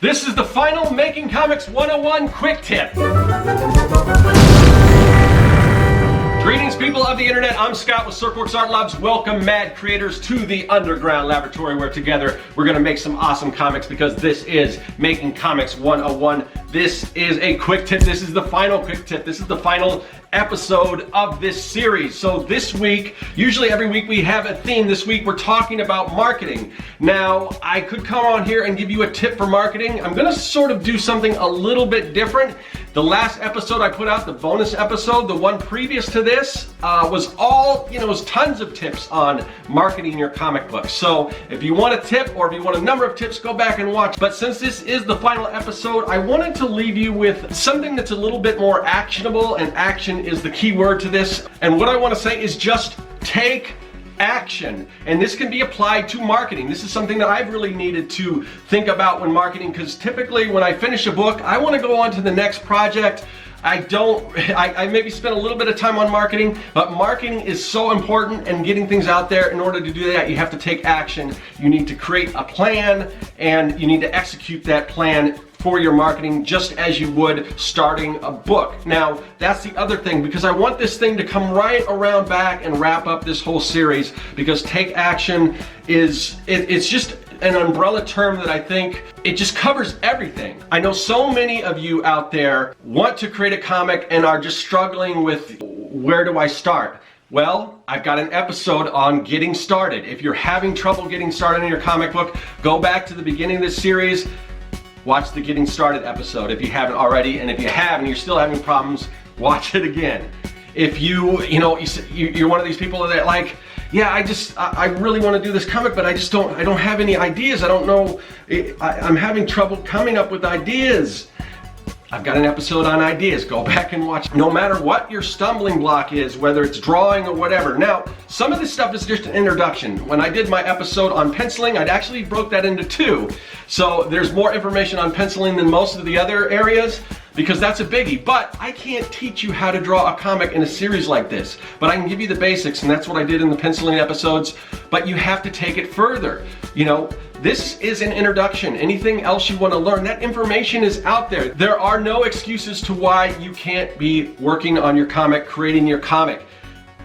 This is the final Making Comics 101 quick tip. Greetings, people of the internet. I'm Scott with Serkworks Art Labs. Welcome, mad creators, to the underground laboratory where together we're going to make some awesome comics, because this is Making Comics 101. This is a quick tip. This is the final quick tip. This is the final episode of this series. So this week, usually every week we have a theme. This week we're talking about marketing. Now, I could come on here and give you a tip for marketing. I'm going to sort of do something a little bit different. The last episode I put out, the bonus episode, the one previous to this, was all, it was tons of tips on marketing your comic books. So if you want a tip, or if you want a number of tips, go back and watch. But since this is the final episode, I wanted to leave you with something that's a little bit more actionable, and action is the key word to this. And what I want to say is just take action. And this can be applied to marketing. This is something that I've really needed to think about when marketing, because typically when I finish a book, I want to go on to the next project. I maybe spend a little bit of time on marketing, but marketing is so important, and getting things out there. In order to do that, you have to take action. You need to create a plan, and you need to execute that plan for your marketing, just as you would starting a book. Now, that's the other thing, because I want this thing to come right around back and wrap up this whole series, because take action is, it's just an umbrella term that I think it just covers everything. I know so many of you out there want to create a comic and are just struggling with, where do I start? Well, I've got an episode on getting started. If you're having trouble getting started in your comic book, go back to the beginning of this series. Watch the Getting Started episode if you haven't already, and if you have and you're still having problems, watch it again. If you're one of these people that like, yeah, I really want to do this comic, but I don't have any ideas. I don't know, I'm having trouble coming up with ideas. I've got an episode on ideas. Go back and watch. No matter what your stumbling block is, whether it's drawing or whatever. Now, some of this stuff is just an introduction. When I did my episode on penciling, I'd actually broke that into two. So there's more information on penciling than most of the other areas, because that's a biggie. But I can't teach you how to draw a comic in a series like this. But I can give you the basics, and that's what I did in the penciling episodes. But you have to take it further. This is an introduction. Anything else you want to learn, that information is out there. There are no excuses to why you can't be working on your comic, creating your comic.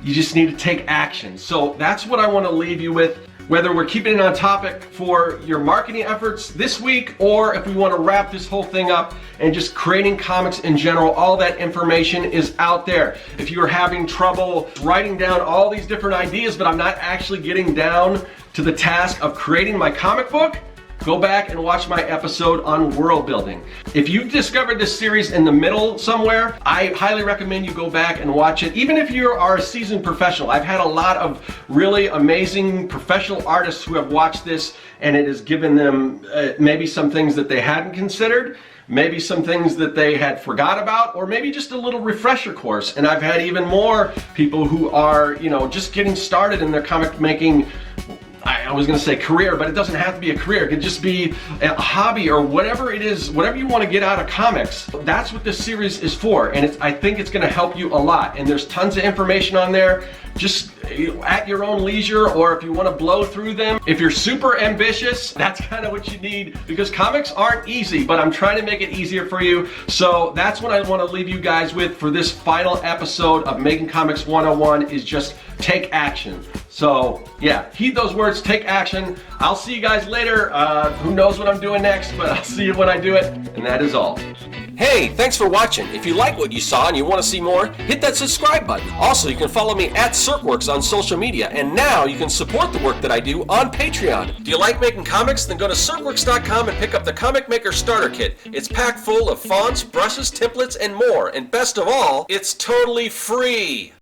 You just need to take action. So that's what I want to leave you with. Whether we're keeping it on topic for your marketing efforts this week, or if we want to wrap this whole thing up and just creating comics in general, all that information is out there. If you're having trouble writing down all these different ideas, but I'm not actually getting down to the task of creating my comic book, go back and watch my episode on world building. If you've discovered this series in the middle somewhere, I highly recommend you go back and watch it. Even if you are a seasoned professional, I've had a lot of really amazing professional artists who have watched this, and it has given them maybe some things that they hadn't considered, maybe some things that they had forgot about, or maybe just a little refresher course. And I've had even more people who are, just getting started in their comic making, I was going to say career, but it doesn't have to be a career. It could just be a hobby, or whatever it is, whatever you want to get out of comics. That's what this series is for, and I think it's going to help you a lot. And there's tons of information on there, just at your own leisure, or if you want to blow through them. If you're super ambitious, that's kind of what you need, because comics aren't easy, but I'm trying to make it easier for you. So that's what I want to leave you guys with for this final episode of Making Comics 101, is just take action. So yeah, heed those words, take action. I'll see you guys later. Who knows what I'm doing next, but I'll see you when I do it, and that is all. Hey, thanks for watching. If you like what you saw and you want to see more, hit that subscribe button. Also, you can follow me at Serkworks on social media, and now you can support the work that I do on Patreon. Do you like making comics? Then go to Serkworks.com and pick up the Comic Maker Starter Kit. It's packed full of fonts, brushes, templates, and more. And best of all, it's totally free.